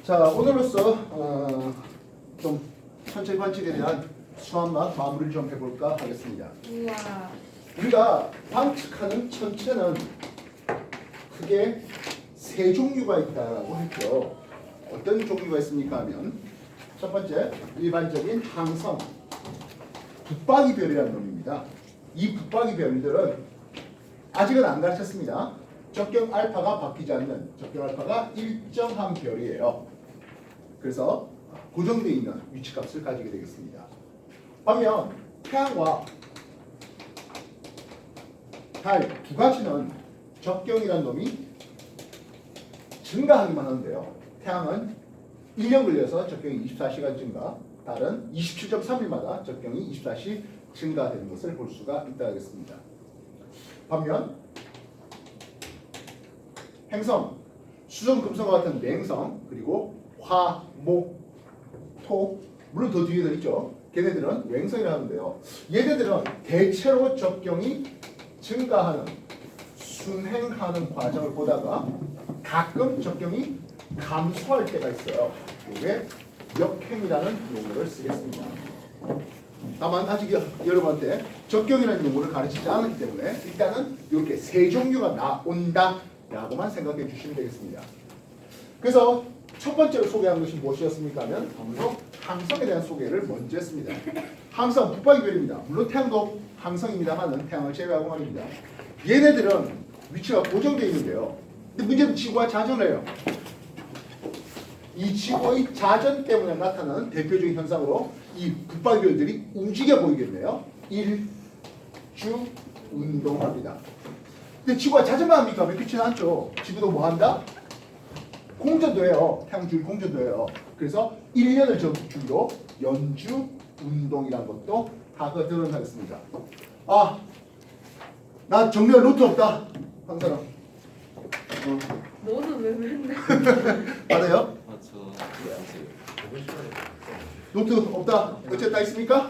자, 오늘로써 좀 천체 관측에 대한 수학만 마무리를 좀 해볼까 하겠습니다. 우와. 우리가 관측하는 천체는 크게 세 종류가 있다고 했죠. 어떤 종류가 있습니까 하면 첫 번째, 일반적인 항성, 붙박이별이라는 놈입니다. 이 붙박이별들은 아직은 안 가르쳤습니다. 적경 알파가 바뀌지 않는 적경 알파가 일정한 별이에요. 그래서 고정되어 있는 위치값을 가지게 되겠습니다. 반면 태양과 달 두 가지는 적경이라는 놈이 증가하기만 하는데요. 태양은 1년 걸려서 적경이 24시간 증가, 달은 27.3일마다 적경이 24시 증가되는 것을 볼 수가 있다 하겠습니다. 반면 행성, 수성, 금성과 같은 냉성, 그리고 화, 목, 토, 물론 더 뒤에 있죠. 걔네들은 맹성이라 하는데요. 얘네들은 대체로 적경이 증가하는, 순행하는 과정을 보다가 가끔 적경이 감소할 때가 있어요. 이게 역행이라는 용어를 쓰겠습니다. 다만 아직 여러분한테 적경이라는 용어를 가르치지 않았기 때문에 일단은 이렇게 세 종류가 나온다 라고만 생각해 주시면 되겠습니다. 그래서 첫 번째로 소개한 것이 무엇이었습니까 하면 아무래도 항성에 대한 소개를 먼저 했습니다. 항성 붙박이별입니다. 물론 태양도 항성입니다만 태양을 제외하고 말입니다. 얘네들은 위치가 고정되어 있는데요. 근데 문제는 지구와 자전을 해요. 이 지구의 자전 때문에 나타나는 대표적인 현상으로 이 붙박이별들이 움직여 보이겠네요. 일주 운동합니다. 근데 지구가 자전만 합니까? 그렇지는 않죠. 지구도 뭐 한다? 공전도 해요. 태양 주위 공전도 해요. 그래서 1년을 주기로 연주 운동이라는 것도 하거든을 하겠습니다. 아, 나 정리할 노트 없다. 한 사람. 너는 왜 맨날 받아요? 저 노트 없다. 어째 다 있습니까?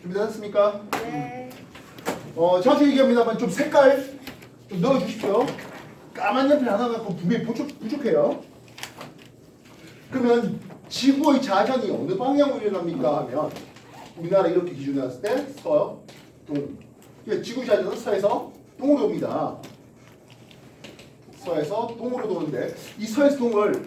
준비되셨습니까? 네. 자세히 얘기합니다만 좀 색깔 좀 넣어주십시오. 까만 연필 하나 갖고 분명히 부족해요. 그러면 지구의 자전이 어느 방향으로 일어납니까 하면 우리나라 이렇게 기준으로 했을 때 서, 동. 지구 자전은 서에서 동으로 옵니다. 서에서 동으로 도는데 이 서에서 동을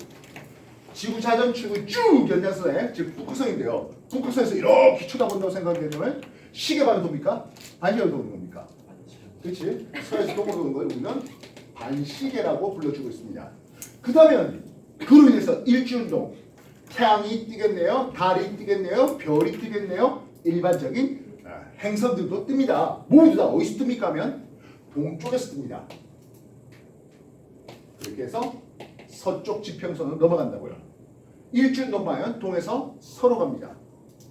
지구 자전축의 쭉 연장선에 즉 북극성인데요. 북극성에서 이렇게 쳐다본다고 생각되면 시계 반을 돕니까? 반시계로 도는 겁니까? 그렇지? 서에서 동으로 도는 걸 우리는 반시계라고 불러주고 있습니다. 그다음에 그로 인해서 일주운동, 태양이 뜨겠네요, 달이 뜨겠네요, 별이 뜨겠네요, 일반적인 행성들도 뜹니다. 모두 다 어디서 뜹니까 하면 동쪽에서 뜹니다. 이렇게 해서 서쪽 지평선으로 넘어간다고요. 일주운동 방향은 동에서 서로 갑니다.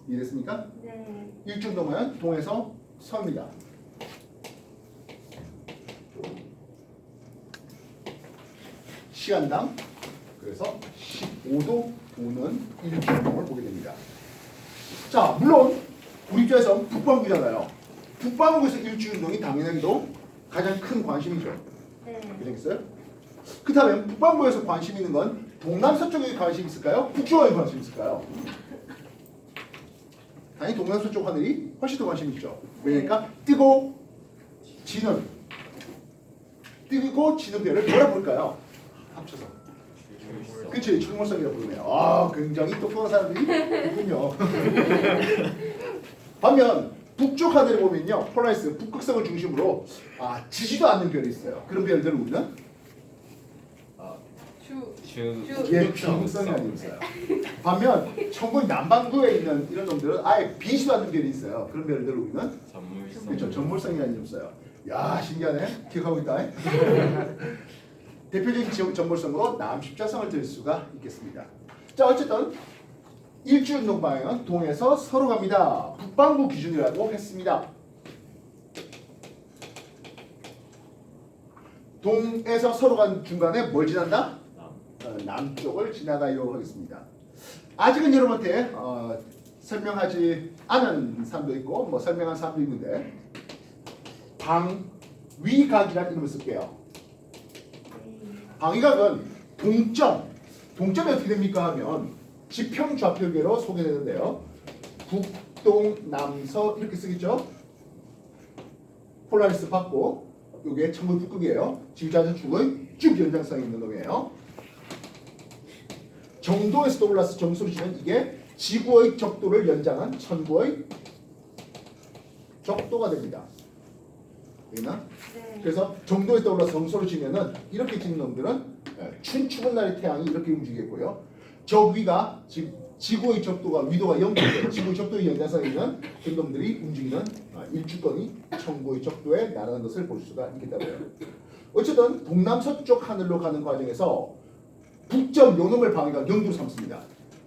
이해됐습니까? 네. 일주운동 방향은 동에서 서입니다. 시간당 그래서 15도 도는 일주운동을 보게 됩니다. 자, 물론 우리 입장에서 북반구잖아요. 북반구에서 일주운동이 당연하게도 가장 큰 관심이죠. 네. 그러겠어요? 그렇다면 북반구에서 관심 있는 건 동남서쪽에 관심 있을까요? 북쪽에 관심 있을까요? 당연히 동남서쪽 하늘이 훨씬 더 관심 있죠. 왜냐니까 뜨고 지는 별을 뭐라 부를까요? 합쳐서. 그치, 출몰성이라고 부르네요. 아, 굉장히 똑똑한 사람들이 있군요. 반면 북쪽 하늘을 보면요, 폴라리스 북극성을 중심으로 지지도 않는 별이 있어요. 그런 별들을 우리는 중성이 아니고 있어요. 반면 천국의 남반구에 있는 이런 놈들은 아예 비지도 않는 별이 있어요. 그런 별들을 우리는 그렇죠, 전몰성이라는 이름 써요. 야, 신기하네. 기억하고 있다. 대표적인 전몰성으로 남십자성을 들 수가 있겠습니다. 자, 어쨌든 일주운동 방향은 동에서 서로 갑니다. 북반구 기준이라고 했습니다. 동에서 서로 간 중간에 뭘 지난다? 남쪽을 지나가요 하겠습니다. 아직은 여러분한테 설명하지 않은 사람도 있고 뭐 설명한 사람도 있는데 방위각이라는 이름을 쓸게요. 방위각은 동점, 동점이 어떻게 됩니까 하면 지평 좌표계로 소개되는데요. 북동남서 이렇게 쓰겠죠. 폴라리스 받고 이게 천문 북극이에요. 지구자전축의 쭉 연장성이 있는 놈이에요. 정도에서 떠올라서 점수를 주면 이게 지구의 적도를 연장한 천구의 적도가 됩니다. 되나? 네. 그래서 정도에 떠올라서 점수를 주면은 이렇게 찍는 놈들은 춘추은 날의 태양이 이렇게 움직이겠고요. 저 위가 지구의 적도가 위도가 0도예요. 지구의 적도의 연장성에 있는 그 놈들이 움직이는 일주권이 천구의 적도에 나르는 것을 볼 수가 있겠다고요. 어쨌든 동남서쪽 하늘로 가는 과정에서 북점 요놈을 방위각 0도로 삼습니다.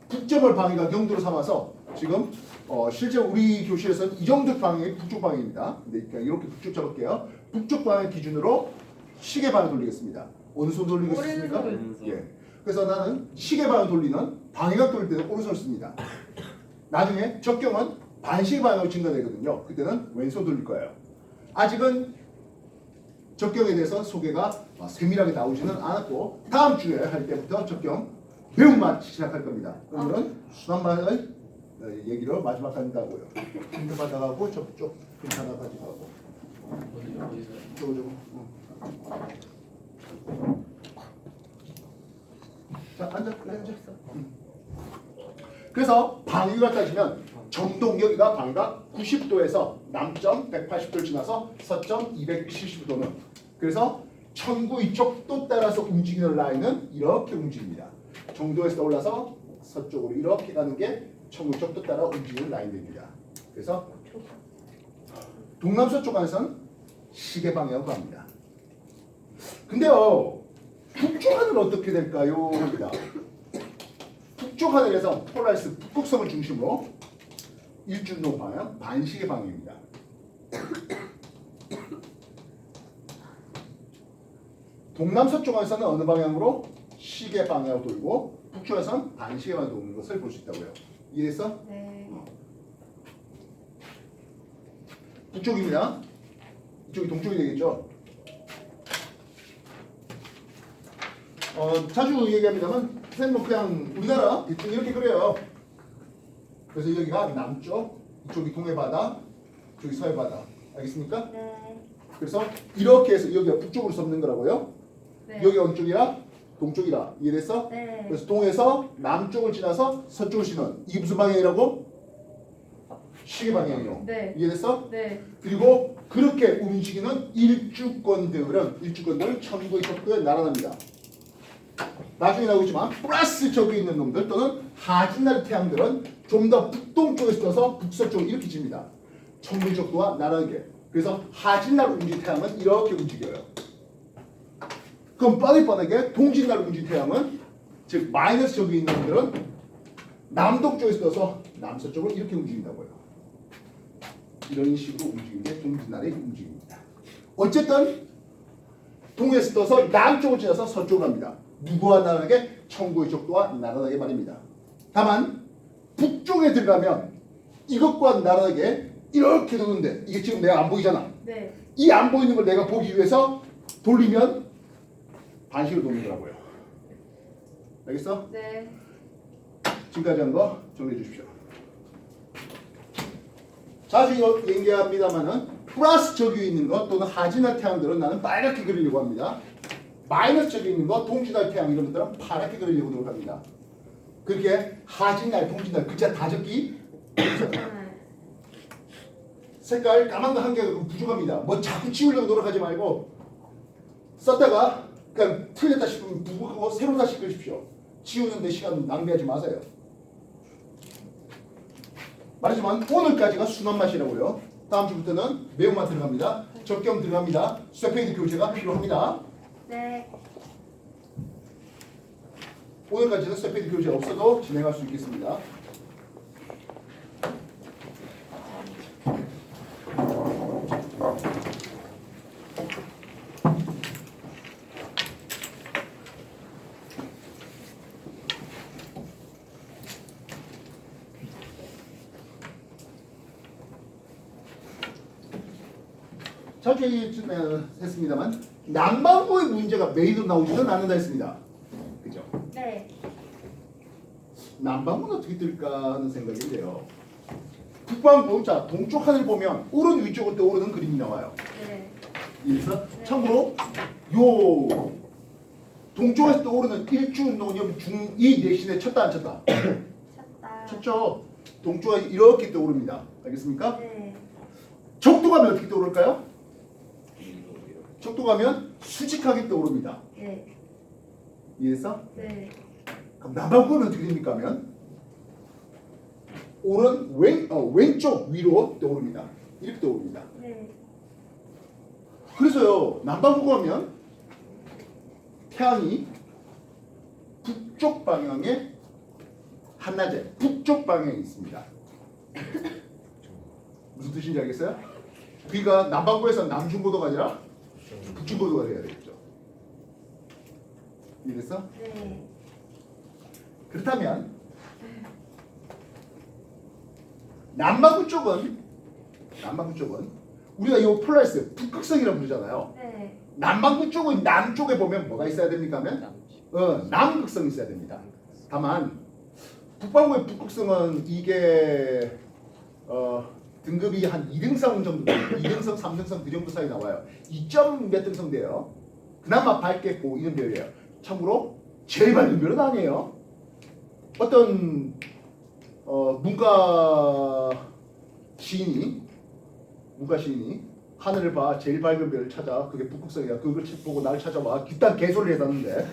북점을 방위각 0도로 삼아서 지금 실제 우리 교실에서는 이 정도 방향이 북쪽 방향입니다. 근데 그냥 이렇게 북쪽 잡을게요. 북쪽 방향 기준으로 시계 방향 돌리겠습니다. 어느 손 돌리겠습니까? 오른손. 예. 그래서 나는 시계 방향 돌리는 방위각 돌릴 때는 오른손을 씁니다. 나중에 적경은 반시계 방향으로 증가되거든요. 그때는 왼손 돌릴 거예요. 아직은 적경에 대해서 소개가 세밀하게 나오지는 않았고 다음 주에 할 때부터 적경 배움만 시작할 겁니다. 오늘은 순환만의 얘기를 마지막 한다고요. 힘도 받아가고 저쪽 하나 가져가고 저거 자 앉아 그래 앉아. 그래서 방위가 따지면 정동 여기가 방위가 90도에서 남점 180도를 지나서 서점 270도는 그래서 천구의 적도 따라서 움직이는 라인은 이렇게 움직입니다. 정도에서 올라서 서쪽으로 이렇게 가는 게 천구의 적도 따라 움직이는 라인입니다. 그래서 동남서쪽 안에서는 시계 방향으로 갑니다. 근데요 북쪽 하늘은 어떻게 될까요? 합니다. 북쪽 하늘에서 폴라리스 북극성을 중심으로 일준동 방향, 반시계 방향입니다. 동남서쪽에서는 어느 방향으로? 시계 방향으로 돌고 북쪽에서는 반시계 방향으로 도는 것을 볼 수 있다고요. 이해했어? 네. 북쪽입니다. 이쪽이 동쪽이 되겠죠? 자주 얘기합니다만 선생님은 그냥 우리나라 대충 이렇게 그려요. 그래서 여기가 남쪽, 이쪽이 동해바다, 이쪽이 서해바다. 알겠습니까? 네. 그래서 이렇게 해서 여기가 북쪽으로 섭는 거라고요. 네. 여기가 어느 쪽이라? 동쪽이라. 이해됐어? 네. 그래서 동에서 남쪽을 지나서 서쪽을 쉬는 이게 무슨 방향이라고? 시계 방향이요. 네. 이해됐어? 네. 그리고 그렇게 움직이는 일주권들은 천구의 적도에 날아납니다. 나중에 나오겠지만 플러스 적에 있는 놈들 또는 하진날 태양들은 좀 더 북동쪽에서 떠서 북서쪽으로 이렇게 집니다. 천구의 적도와 나르게. 그래서 하진날 움직인 태양은 이렇게 움직여요. 그럼 뻔하게 동진날 움직인 태양은 즉 마이너스 적에 있는 놈들은 남동쪽에서 떠서 남서쪽으로 이렇게 움직인다고요. 이런 식으로 움직이는 게 동진날의 움직임입니다. 어쨌든 동에서 떠서 남쪽을 지나서 서쪽으로 갑니다. 누구와 나르게? 천구의 적도와 나르게 말입니다. 다만 북쪽에 들어가면 이것과 나르게 이렇게 도는데 이게 지금 내가 안 보이잖아. 네. 이 안 보이는 걸 내가 보기 위해서 돌리면 반시로 도는 거라고요. 알겠어? 네. 지금까지 한 거 정리해 주십시오. 자주 얘기합니다만은 플러스 적이 있는 것 또는 하진할 태양들은 나는 빨갛게 그리려고 합니다. 마이너스 적이 있는 것 동진할 태양 이런 것들은 파랗게 그리려고 노력합니다. 그렇게 하진날, 동진날 글자 다 적기 색깔 까만 거 한 개가 부족합니다. 뭐 자꾸 지우려고 노력하지 말고 썼다가 그냥 틀렸다 싶으면 부족하고 새로 다시 그리십시오. 지우는데 시간 낭비하지 마세요. 말하지만 오늘까지가 순한 맛이라고요. 다음 주부터는 매운맛 들어갑니다. 적경 들어갑니다. 쇠페이드 교체가 필요합니다. 네. 오늘까지는 쇠페이드 교체 없어도 진행할 수 있겠습니다. 자주 얘기했습니다만 남반구의 문제가 매일도 나오지는 않는다 했습니다. 그죠? 네. 남반구는 어떻게 뜰까 하는 생각인데요. 북반구, 자 동쪽 하늘 보면 오른 위쪽으로 떠오르는 그림이 나와요. 네. 그래서 참고로 요 동쪽에서 떠오르는 일주운동이 중2 내신에 쳤다 안 쳤다? 쳤다. 쳤죠. 동쪽에 이렇게 떠오릅니다. 알겠습니까? 네. 적도 가면 어떻게 떠오를까요? 적도 가면 수직하게 떠오릅니다. 네. 이해했어? 네. 그럼 남반구는 어떻게 됩니까? 하면 왼쪽 위로 떠오릅니다. 이렇게 떠오릅니다. 네. 그래서요 남반구 가면 태양이 북쪽 방향에 한낮에 북쪽 방향에 있습니다. 무슨 뜻인지 알겠어요? 그러니까 남반구에서 남중고도가 아니라 북중고도가 돼야 되겠죠. 이해됐어? 네. 그렇다면 남반구 쪽은 우리가 이 폴라리스 북극성이라고 부르잖아요. 네. 남반구 쪽은 남쪽에 보면 뭐가 있어야 됩니까? 하면 남극성이 있어야 됩니다. 다만 북반구의 북극성은 이게 등급이 한 2등성 정도, 2등성, 3등성 그 정도 사이 나와요. 2점 몇 등성 돼요. 그나마 밝게 보이는 별이에요. 참고로 제일 밝은 별은 아니에요. 어떤 문과 시인이 하늘을 봐 제일 밝은 별을 찾아 그게 북극성이야. 그걸 보고 나를 찾아와 그딴 개소리를 해놨는데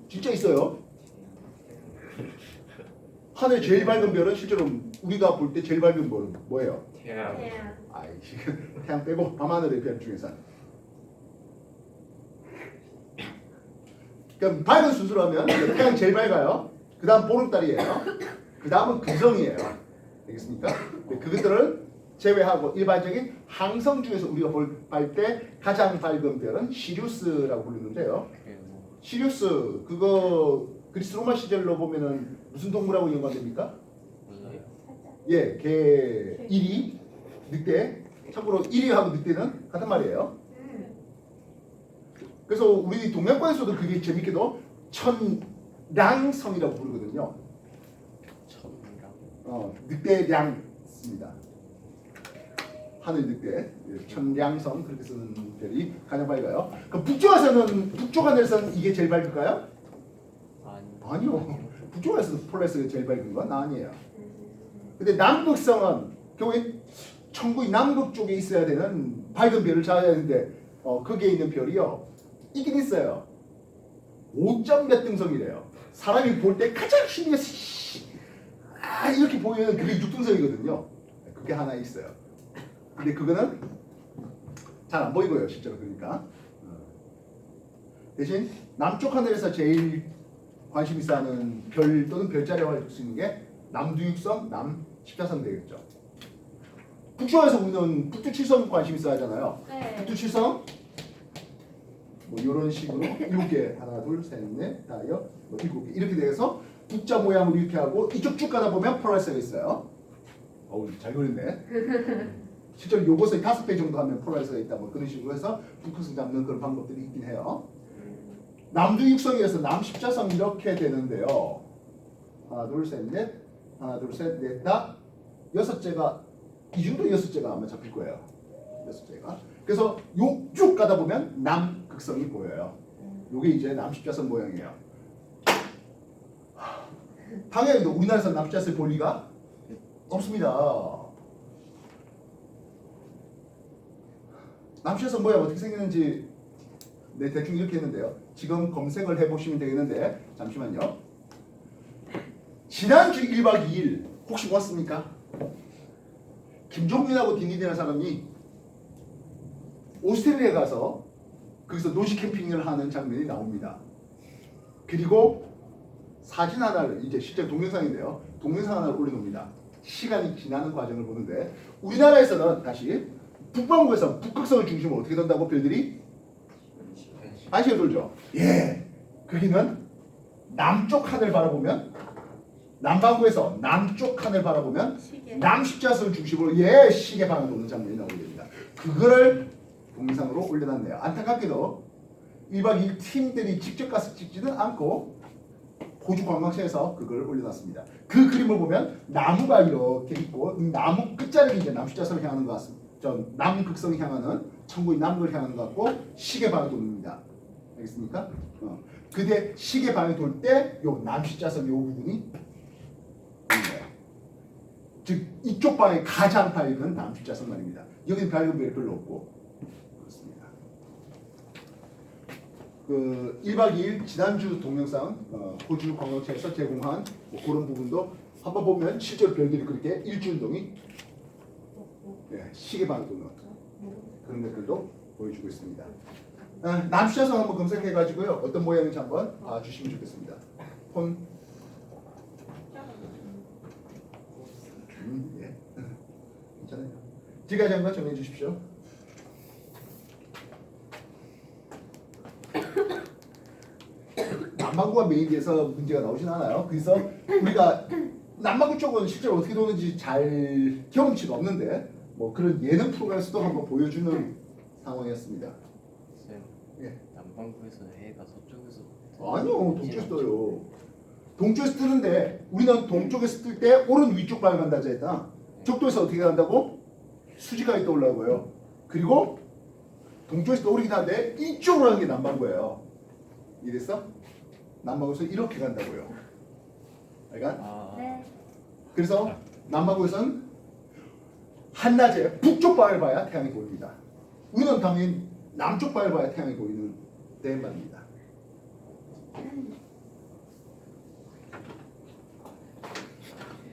진짜 있어요. 하늘 제일 밝은 별은 실제로 우리가 볼 때 제일 밝은 별은 뭐예요? 태양. 태양. 아이 태양 빼고 밤하늘의 별 중에서 그러니까 밝은 순서로 하면 태양 제일 밝아요. 그 다음 보름달이에요. 그 다음은 금성이에요. 알겠습니까? 그것들을 제외하고 일반적인 항성 중에서 우리가 볼 때 가장 밝은 별은 시리우스라고 부르는데요. 시리우스 그거 그리스 로마 시절로 보면은 무슨 동물하고 연관됩니까? 예, 개 1위, 늑대. 참고로 1위하고 늑대는 같은 말이에요. 그래서 우리 동양권에서도 그게 재밌게도 천량성이라고 부르거든요. 늑대량입니다. 하늘 늑대, 천량성 그렇게 쓰는 별이 가장 밝아요. 그럼 북쪽 하늘에서는 이게 제일 밝을까요? 아니요. 북쪽에서 폴라리스가 제일 밝은 건 아니에요. 근데 남극성은 결국엔 천국이 남극 쪽에 있어야 되는 밝은 별을 찾아야 되는데 거기에 있는 별이요. 있긴 있어요. 5점 몇 등성이래요. 사람이 볼 때 가장 힘이 이렇게 보이면 그게 6등성이거든요. 그게 하나 있어요. 근데 그거는 잘 안 보이고요. 실제로 그러니까. 대신 남쪽 하늘에서 제일 관심 있어 하는 별 또는 별자리라고 할 수 있는 게 남두육성, 남십자성 되겠죠. 북쪽에서 보면 북두칠성 관심 있어 하잖아요. 네. 북두칠성 뭐 이런 식으로 7개 하나 둘 셋 넷 다섯 뭐 7개 이렇게 돼서 북자 모양으로 이렇게 하고 이쪽 쭉 가다 보면 폴라리스가 있어요. 어우 잘 그렸네. 실제로 요것을 5배 정도 하면 폴라리스가 있다 뭐 그런 식으로 해서 북극성 잡는 그런 방법들이 있긴 해요. 남두육성에서 남십자성 이렇게 되는데요. 하나 둘 셋 넷 하나 둘 셋 넷 다 6개가 이 정도 6개가 아마 잡힐 거예요. 6개가. 그래서 요 쭉 가다 보면 남극성이 보여요. 요게 이제 남십자성 모양이에요. 당연히 우리나라에서 남십자성을 볼 리가 없습니다. 남십자성 모양 어떻게 생겼는지 대충 이렇게 했는데요. 지금 검색을 해보시면 되겠는데 잠시만요. 지난주 1박 2일 혹시 보았습니까? 김종민하고 딘딘이라는 사람이 오스트레일리아에 가서 거기서 노시 캠핑을 하는 장면이 나옵니다. 그리고 사진 하나를 이제 실제 동영상인데요. 동영상 하나를 올려놓습니다. 시간이 지나는 과정을 보는데 우리나라에서는 다시 북반구에서 북극성을 중심으로 어떻게 된다고 별들이 반시가 돌죠. 예, 거기는 남쪽 하늘 바라보면 남반구에서 남쪽 하늘 바라보면 시계. 남십자수를 중심으로 시계 방향 도는 장면이 나오게 됩니다. 그거를 동영상으로 올려놨네요. 안타깝게도 1박 2일 팀들이 직접 가서 찍지는 않고 호주 관광청에서 그걸 올려놨습니다. 그 그림을 보면 나무가 이렇게 있고 이 나무 끝자락이 이제 남수자선을 향하는 것 같습니다. 전 남극성을 향하는 천국인 남극을 향하는 것 같고 시계 방향 돕니다. 알겠습니까? 그대 시계 방향 돌 때 요 남수자선 요 부분이 있는 거예요. 즉 이쪽 방향이 가장 밝은 남수자선 말입니다. 여기는 밝은 별이 별로 없고 그렇습니다. 그 1박 2일 지난주 동영상 호주 관광청에서 제공한 뭐 그런 부분도 한번 보면 실제로 별들이 그렇게 일주운동이 시계 방향 도는 그런 것들도 보여주고 있습니다. 남수자선 한번 검색해가지고요 어떤 모양인지 한번 봐주시면 좋겠습니다. 폰 예. 괜찮아요. 지금까지 한번 정리해 주십시오. 남반구가 메인에서 문제가 나오진 않아요. 그래서 우리가 남반구 쪽은 실제로 어떻게 도는지 잘 경험치가 없는데 뭐 그런 예능 프로그램에서도 한번 보여주는 상황이었습니다. 쌤, 예. 남반구에서 해가 서쪽에서 아니요, 동쪽에서 떠요. 동쪽에서 뜨는데 우리는 동쪽에서 뜰 때 오른 위쪽 방향 간다고 했다. 적도에서 어떻게 간다고? 수직하게 떠올라고요. 그리고 동쪽에서 떠오르긴 한데 이쪽으로 가는 게 남반구예요. 이랬어? 남반구에서 이렇게 간다고요. 그러니까 네. 그래서 남반구에서는 한낮에 북쪽 방을 봐야 태양이 보입니다. 우리는 당연히 남쪽 방을 봐야 태양이 보이는 데 말입니다.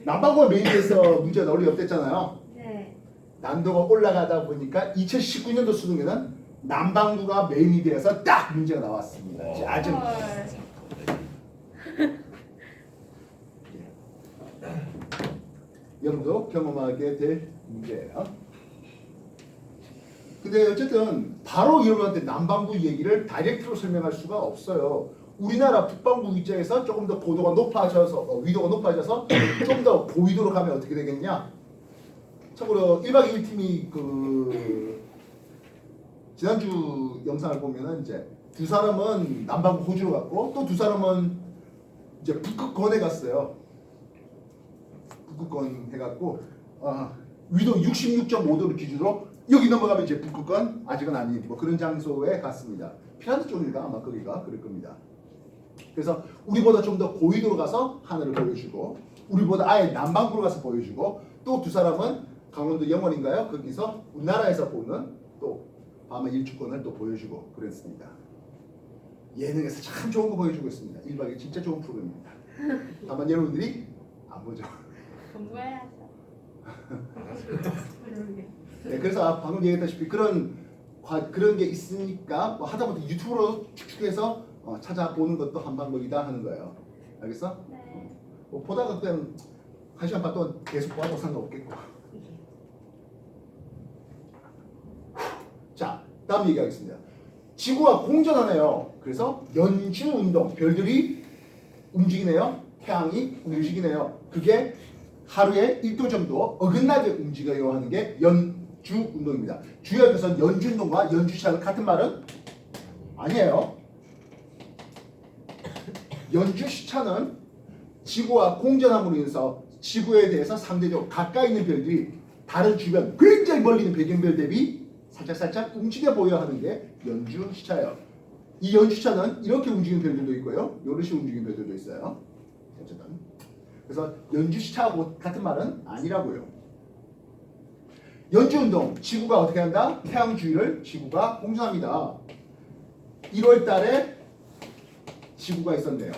남반구가 메인에서 문제가 나올 리 없댔잖아요. 네. 난도가 올라가다 보니까 2019년도 수능에는 남반구가 메인이 되어서 딱 문제가 나왔습니다. 짜증. 여러분도 경험하게 될 문제예요. 근데 어쨌든 바로 여러분한테 남반구 얘기를 다이렉트로 설명할 수가 없어요. 우리나라 북반구 입장에서 조금 더 고도가 높아져서 위도가 높아져서 좀 더 고위도로 가면 어떻게 되겠냐? 참고로 1박 2일 팀이 그 지난주 영상을 보면은 이제 두 사람은 남반구 호주로 갔고 또 두 사람은 이제 북극권에 갔어요. 북극권 해갖고 위도 66.5도를 기준으로 여기 넘어가면 이제 북극권 아직은 아닌 뭐 그런 장소에 갔습니다. 핀란드 쪽인가 아마 거기가 그럴 겁니다. 그래서 우리보다 좀 더 고위도로 가서 하늘을 보여주고 우리보다 아예 남반구로 가서 보여주고 또 두 사람은 강원도 영월인가요? 거기서 우리나라에서 보는 또 밤의 일주권을 또 보여주고 그랬습니다. 예능에서 참 좋은 거 보여주고 있습니다. 1박 2일 진짜 좋은 프로그램입니다. 다만 여러분들이 안 보죠. 공부해야죠. 네, 그래서 방금 얘기했다시피 그런 게 있으니까 뭐 하다못해 유튜브로 축축해서 찾아보는 것도 한 방법이다 하는 거예요. 알겠어? 네. 뭐 보다가 그냥 1시간 반 동안 계속 봐도 상관없겠고. 자, 다음 얘기하겠습니다. 지구가 공전하네요. 그래서 연주 운동, 별들이 움직이네요. 태양이 움직이네요. 그게 하루에 1도 정도 어긋나게 움직여요 하는 게 연주 운동입니다. 주역에서는 연주 운동과 연주 시간은 같은 말은 아니에요. 연주 시차는 지구와 공전함으로 인해서 지구에 대해서 상대적으로 가까이 있는 별들이 다른 주변 굉장히 멀리 있는 배경별 대비 살짝 움직여 보여 하는 게 연주 시차예요. 이 연주 시차는 이렇게 움직이는 별들도 있고요. 이런 식으로 움직이는 별들도 있어요. 어쨌든 그래서 연주 시차하고 같은 말은 아니라고요. 연주 운동, 지구가 어떻게 한다? 태양 주위를 지구가 공전합니다. 1월 달에 지구가 있었네요.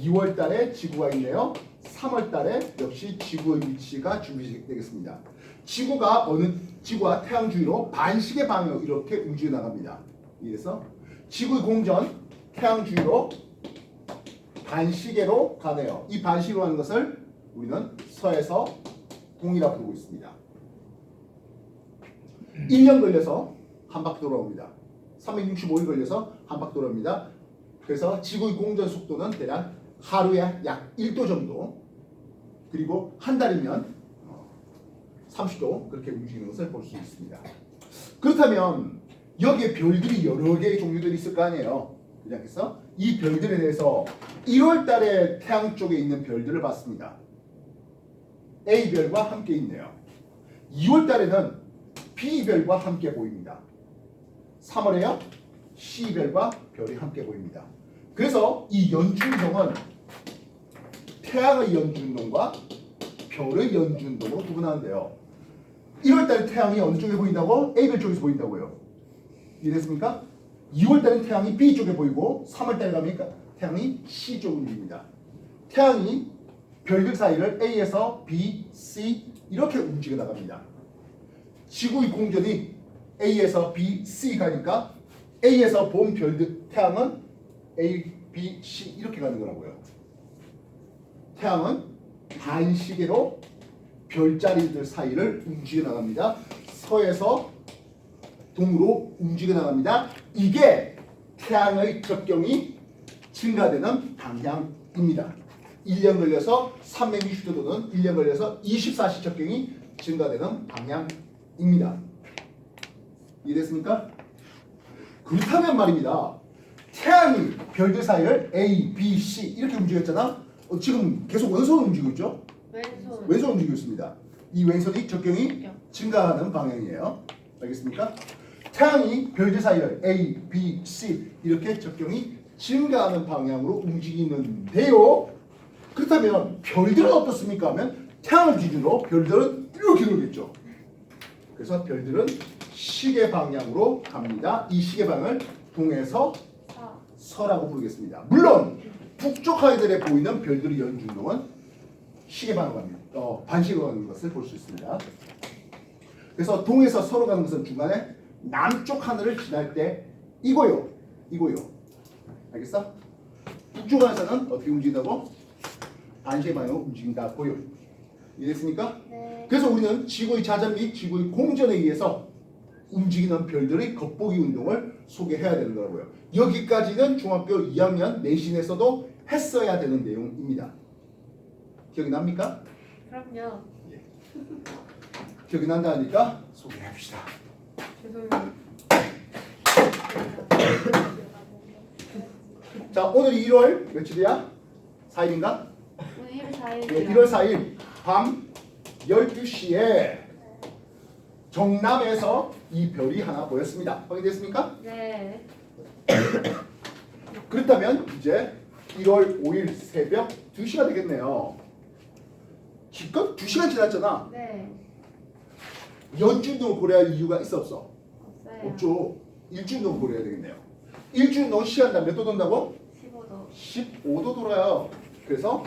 2월 달에 지구가 있네요. 3월 달에 역시 지구의 위치가 준비되겠습니다. 지구와 태양 주위로 반시계 방향으로 이렇게 움직여 나갑니다. 이래서 지구의 공전, 태양 주위로 반시계로 가네요. 이 반시계로 하는 것을 우리는 서에서 동이라 부르고 있습니다. 1년 걸려서 한 바퀴 돌아옵니다. 365일 걸려서 한 바퀴 돌아옵니다. 그래서 지구의 공전 속도는 대략 하루에 약 1도 정도, 그리고 한 달이면 30도 그렇게 움직이는 것을 볼 수 있습니다. 그렇다면 여기에 별들이 여러 개의 종류들이 있을 거 아니에요. 그지 않겠어? 이 별들에 대해서 1월 달에 태양 쪽에 있는 별들을 봤습니다. A별과 함께 있네요. 2월 달에는 B별과 함께 보입니다. 3월에요. C별과 별이 함께 보입니다. 그래서 이 연주운동은 태양의 연주운동과 별의 연주운동으로 구분하는데요. 1월 달에 태양이 어느 쪽에 보인다고? A별 쪽에서 보인다고요. 이해됐습니까? 2월 달에 태양이 B 쪽에 보이고 3월 달에 가면 태양이 C 쪽으로 움직입니다. 태양이 별들 사이를 A에서 B, C 이렇게 움직여 나갑니다. 지구의 공전이 A에서 B, C 가니까 A에서 본 별들 태양은 A, B, C 이렇게 가는 거라고요. 태양은 반시계로 별자리들 사이를 움직여 나갑니다. 서에서 동으로 움직여 나갑니다. 이게 태양의 적경이 증가되는 방향입니다. 1년 걸려서 360도 도는 1년 걸려서 24시 적경이 증가되는 방향입니다. 이해됐습니까? 그렇다면 말입니다. 태양이 별들 사이를 A, B, C 이렇게 움직였잖아. 지금 계속 왼손으로 움직이고 있죠? 왼손으로 움직이고 있습니다. 이 왼손이 적경이 증가하는 방향이에요. 알겠습니까? 태양이 별들 사이를 A, B, C 이렇게 적경이 증가하는 방향으로 움직이는데요. 그렇다면 별들은 어떻습니까? 하면 태양을 기준으로 별들은 이렇게 돌겠죠. 그래서 별들은 시계 방향으로 갑니다. 이 시계 방향을 동에서 서라고 부르겠습니다. 물론 북쪽 하늘에 보이는 별들의 연주운동은 시계 방향으로 갑니다. 반시계로 가는 것을 볼 수 있습니다. 그래서 동에서 서로 가는 것은 중간에 남쪽 하늘을 지날 때 이거요. 알겠어? 북쪽 하늘에서는 어떻게 움직인다고? 반시계 방향으로 움직인다고요. 이해됐습니까? 네. 그래서 우리는 지구의 자전 및 지구의 공전에 의해서 움직이는 별들의 겉보기 운동을 소개해야 되는 거고요. 여기까지는 중학교 2학년 내신에서도 했어야 되는 내용입니다. 기억이 납니까? 그럼요. 기억이 난다니까 소개합시다. 죄송해요. 자, 오늘이 1월 며칠이야? 4일인가? 오늘 1월 4일. 네, 1월 4일 밤 12시에 정남에서 이 별이 하나 보였습니다. 확인됐습니까? 네. 그렇다면 이제 1월 5일 새벽 2시가 되겠네요. 기껏 2시간 지났잖아. 네. 연주운동을 고려할 이유가 있어 없어? 없어요. 없죠. 일주운동을 고려해야 되겠네요. 일주운동 시간당 몇 도 돈다고? 15도. 15도 돌아요. 그래서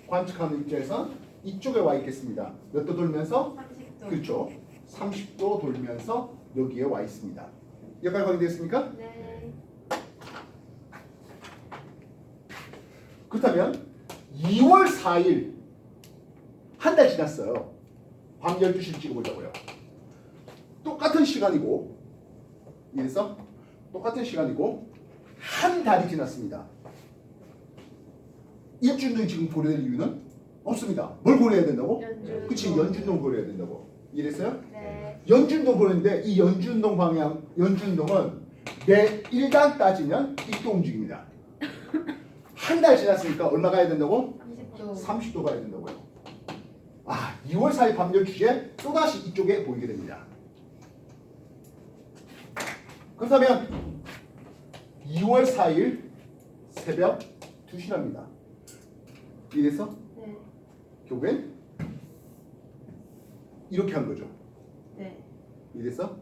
관측하는 입장에서 이쪽에 와 있겠습니다. 몇 도 돌면서? 30도. 그렇죠. 30도 돌면서 여기에 와 있습니다. 여기까지 확인되었습니까? 네. 그렇다면 2월 4일 한 달 지났어요. 밤 12시를 찍어보자고요. 똑같은 시간이고 이래서 똑같은 시간이고 한 달이 지났습니다. 일주운동 지금 고려할 이유는 없습니다. 뭘 고려해야 된다고? 연주. 그치, 연주운동 고려해야 된다고. 이랬어요? 네. 연주운동 보는데 이 연주운동 방향, 연주운동은 매 1단 따지면 이쪽 움직입니다. 한 달 지났으니까 얼마 가야 된다고? 20도. 30도 가야 된다고요. 2월 4일 밤 12시에 또다시 이쪽에 보이게 됩니다. 그렇다면 2월 4일 새벽 2시랍니다. 이래서 네. 결국엔 이렇게 한 거죠. 네. 이래서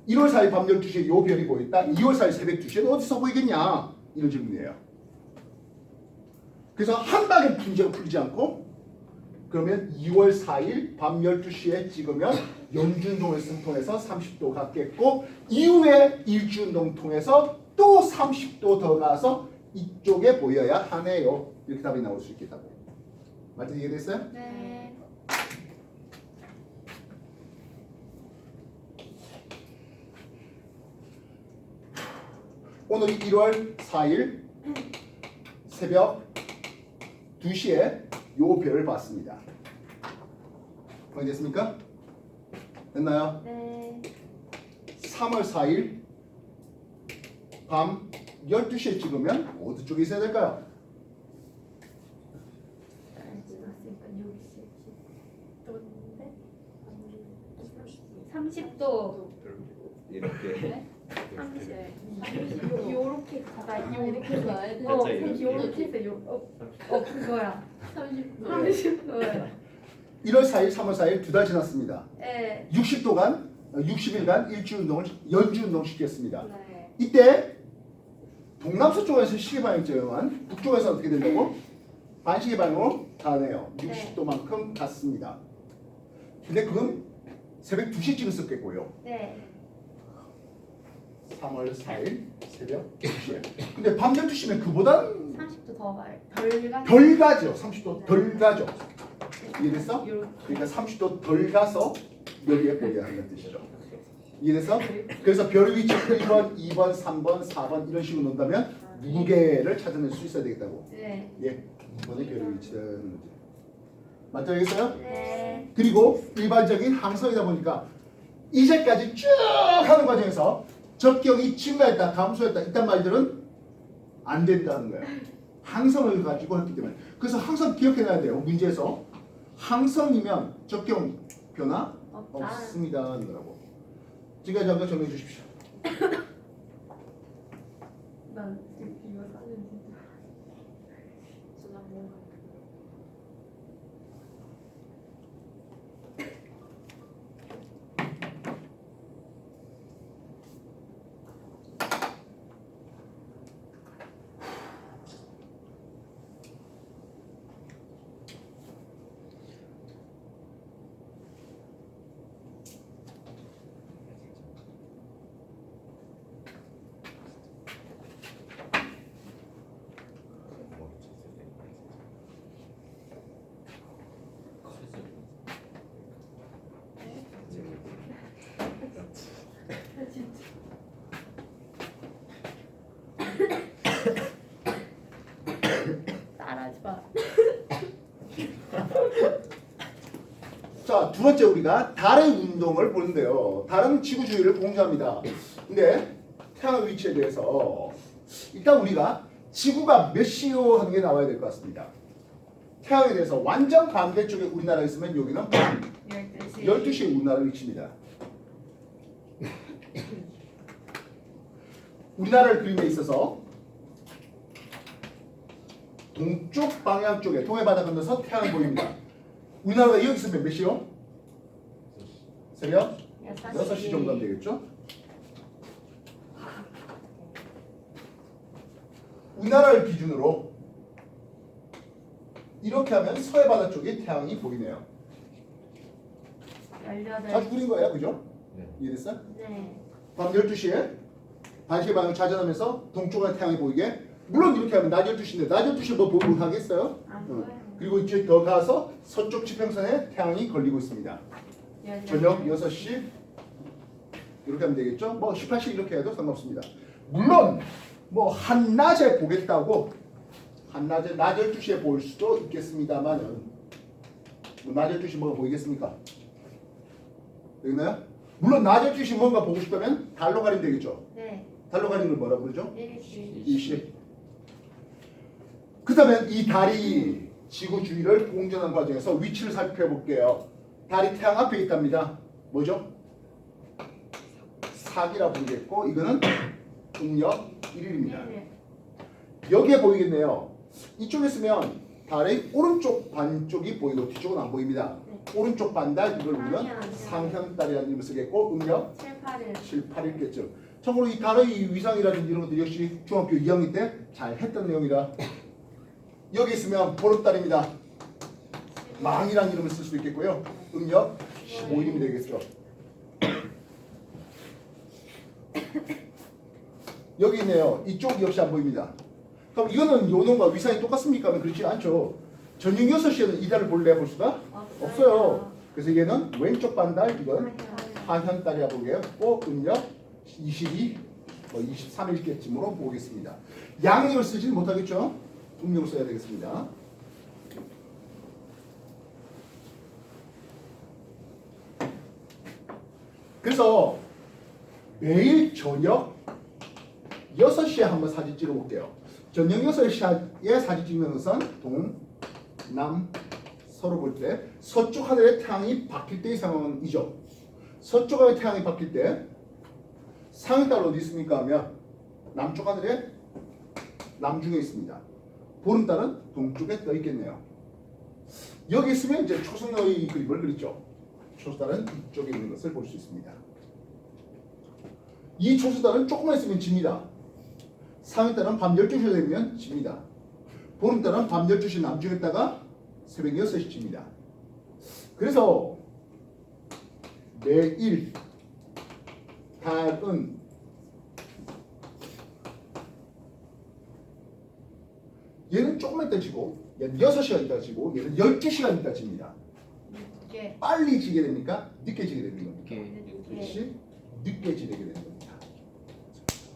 1월 4일 밤 12시에 요 별이 보였다. 2월 4일 새벽 2시에 어디서 보이겠냐? 이런 질문이에요. 그래서 한 방에 문제가 풀리지 않고 그러면 2월 4일 밤 12시에 찍으면 연주운동을 통해서 30도 갔겠고 이후에 일주운동 통해서 또 30도 더 가서 이쪽에 보여야 하네요. 이렇게 답이 나올 수 있겠다고. 맞죠? 이해됐어요? 네. 오늘이 1월 4일 새벽 2시에 요 별을 봤습니다. 확인됐습니까? 됐나요? 네. 3월 4일 밤 12시에 찍으면 어디 쪽에 있어야 될까요? 지났으니까 60도인데 30도 이렇게 30 요렇게 가다 요렇게 가야 돼. 요렇게 해서 그거야 30도야 1월 4일, 3월 4일 2달 지났습니다. 네. 60일간 일주 운동을 연주 운동 시켰습니다. 네. 이때 동남서쪽에서 시계 방향제한 북쪽에서 어떻게 된다고? 반시계 방향으로 가네요. 60도만큼 갔습니다. 근데 그건 새벽 2시에 찍었었겠고요. 네. 3월 4일 새벽 2시에. 근데 밤 12시면 그보단 30도 더 가요. 덜 가. 덜 가죠. 30도 덜 가죠. 이해됐어? 요렇게. 그러니까 30도 덜 가서 여기에 보게 한다는 뜻이죠. 이해됐어? 그래서 별 위치 1번, 2번, 3번, 4번 이런 식으로 논다면 무게를 찾아낼 수 있어야 되겠다고. 네. 예, 이번에 별 위치라는 거지. 맞죠? 알겠어요? 네. 그리고 일반적인 항성이다 보니까 이제까지 쭉 하는 과정에서 적경이 증가했다, 감소했다 이딴 말들은 안 된다는 거예요. 항성을 가지고 했기 때문에. 그래서 항상 기억해놔야 돼요. 문제에서 항성이면 적경 변화 없습니다 하는 거라고. 지금까지 한번 정리해 주십시오. 난 이거 사는지. 따라하지 마. 자, 두 번째 우리가 달의 운동을 보는데요. 달은 지구 주위를 공전합니다. 근데 태양의 위치에 대해서 일단 우리가 지구가 몇 시요 하는 게 나와야 될 것 같습니다. 태양에 대해서 완전 반대쪽에 우리나라가 있으면 여기는 밤 12시. 12시에 우리나라 위치입니다. 우리나라를 그림에 있어서 동쪽 방향 쪽에 동해 바다 건너서 태양이 보입니다. 우리나라가 여기 있으면 몇 시요? 새벽 6시 정도 하면 되겠죠? 우리나라를 기준으로 이렇게 하면 서해 바다 쪽에 태양이 보이네요. 18. 자주 그린 거예요, 그죠? 네. 이해됐어? 네. 밤 12시에 반시계 방향을 좌전하면서 동쪽에 태양이 보이게. 물론 이렇게 하면 낮 12시인데 낮 12시에 뭐 보고 하겠어요? 안 응. 보여요. 그리고 이제 더 가서 서쪽 지평선에 태양이 걸리고 있습니다. 저녁 6시 이렇게 하면 되겠죠? 뭐 18시 이렇게 해도 상관없습니다. 물론 뭐 한낮에 보겠다고 한낮에 낮 12시에 볼 수도 있겠습니다만은 뭐 낮 12시 뭐가 보이겠습니까? 되겠나요? 물론 낮 12시 뭔가 보고 싶다면 달로 가리면 되겠죠? 네. 달로 가리는 걸 뭐라고 그러죠? 일시. 일시. 그다음에 이 달이 지구 주위를 공전하는 과정에서 위치를 살펴볼게요. 달이 태양 앞에 있답니다. 뭐죠? 사기라 부르겠고 이거는 음력 1일입니다. 네. 여기에 보이겠네요. 이쪽에 있으면 달의 오른쪽 반쪽이 보이고 뒤쪽은 안 보입니다. 네. 오른쪽 반달 이걸 우리는 상현. 상현달이라는 이름을 쓰겠고 음력 7, 8일. 7, 8일겠죠. 참고로 이 달의 위상이라든지 이런 것들 역시 중학교 2학년 때 잘 했던 내용이라 여기 있으면 보름달입니다. 망이라는 이름을 쓸 수도 있겠고요. 음력 15일이면 되겠죠. 여기 있네요. 이쪽 역시 안 보입니다. 그럼 이거는 요놈과 위상이 똑같습니까? 하면 그렇지 않죠. 저녁 6시에는 이 달을 볼래 볼 수가 없어요. 그래서 얘는 왼쪽 반달, 이건 하현달이라 보겠고 음력 22, 23일께쯤으로 보겠습니다. 양력을 쓰지는 못하겠죠. 음력을 써야 되겠습니다. 그래서 매일 저녁 6시에 한번 사진 찍어 볼게요. 저녁 6시에 사진 찍는 것은 동, 남, 서로 볼 때 서쪽 하늘에 태양이 바뀔 때의 상황이죠. 서쪽 하늘에 태양이 바뀔 때 상위달 어디 있습니까 하면 남쪽 하늘에 남중에 있습니다. 보름달은 동쪽에 떠 있겠네요. 여기 있으면 이제 초승의 그림을 그리죠. 초승달은 이쪽에 있는 것을 볼 수 있습니다. 이 초승달은 조금만 있으면 집니다. 상위달은 밤 12시가 되면 집니다. 보름달은 밤 12시 남중에 있다가 새벽 6시 집니다. 그래서 매일 달은 얘는 조금만 있다 지고 얘는 6시간 있다 지고 얘는 12시간 있다 집니다. 늦게. 빨리 지게 됩니까? 늦게 지게 되는 겁니까? 이렇게 그렇지? 늦게 지게 되는 겁니다.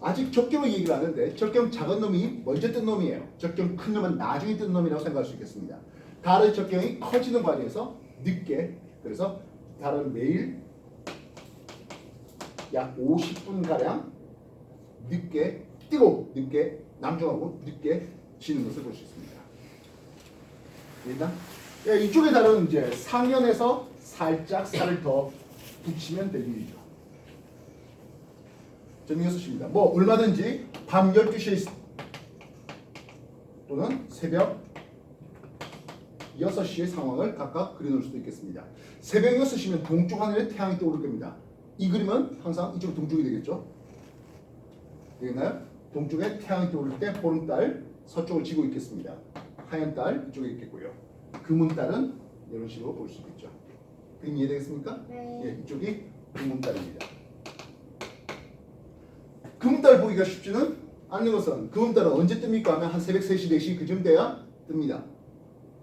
아직 적경의 얘기를 안 했는데 적경 작은 놈이 먼저 뜬 놈이에요. 적경 큰 놈은 나중에 뜬 놈이라고 생각할 수 있겠습니다. 달의 적경이 커지는 과정에서 늦게, 그래서 달은 매일 약 50분가량 늦게 뜨고 늦게 남중하고 늦게 지는 것을 볼 수 있습니다. 일단 이쪽의 달은 이제 상면에서 살짝 살을 더 붙이면 될 일이죠. 저녁 6시입니다. 뭐 얼마든지 밤 12시에 또는 새벽 6시의 상황을 각각 그려놓을 수도 있겠습니다. 새벽 6시면 동쪽 하늘에 태양이 떠오를 겁니다. 이 그림은 항상 이쪽 동쪽이 되겠죠. 되겠나요? 동쪽에 태양이 떠오를 때 보름달 서쪽을 지고 있겠습니다. 하얀 달 이쪽에 있겠고요. 금은 달은 이런 식으로 볼 수 있겠죠. 그림 이해되겠습니까? 네. 예, 이쪽이 금은 달입니다. 금은 달 보기가 쉽지는 않는 것은 금은 달은 언제 뜹니까 하면 한 새벽 3시, 4시 그쯤 돼야 뜹니다.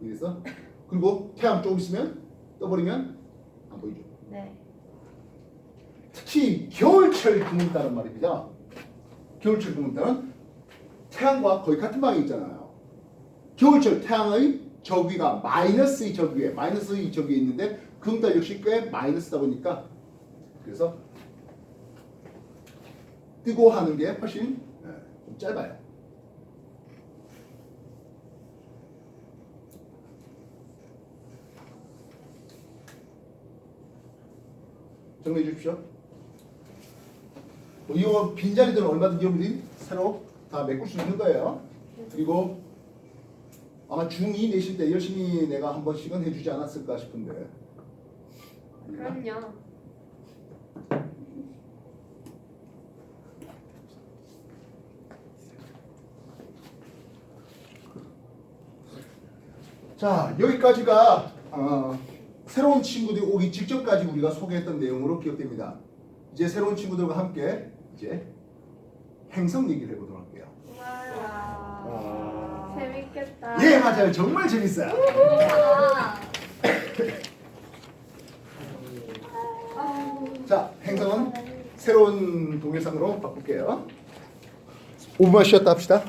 그래서 그리고 태양 조금 있으면 떠버리면 안 보이죠. 네. 특히 겨울철 금은달은 말입니다. 겨울철 금은달은 태양과 거의 같은 방에 있잖아요. 겨울철 태양의 저기가 마이너스의 저기에 마이너스의 저기에 있는데 금달 역시 꽤 마이너스다 보니까 그래서 뜨고 하는 게 훨씬 좀 짧아요. 정리해 주십시오. 뭐 이거 빈자리들은 얼마든지 여러분들이 새로 다 메꿀 수 있는 거예요. 그리고 아마 중2 내실 때 열심히 내가 한 번씩은 해주지 않았을까 싶은데. 그럼요. 자, 여기까지가 새로운 친구들이 오기 직전까지 우리가 소개했던 내용으로 기억됩니다. 이제 새로운 친구들과 함께 이제 행성 얘기를 해보도록 할게요. 와. 재밌겠다. 예, 맞아요. 정말 재밌어요. 자, 행성은 새로운 동영상으로 바꿀게요. 5분만 쉬었다 합시다.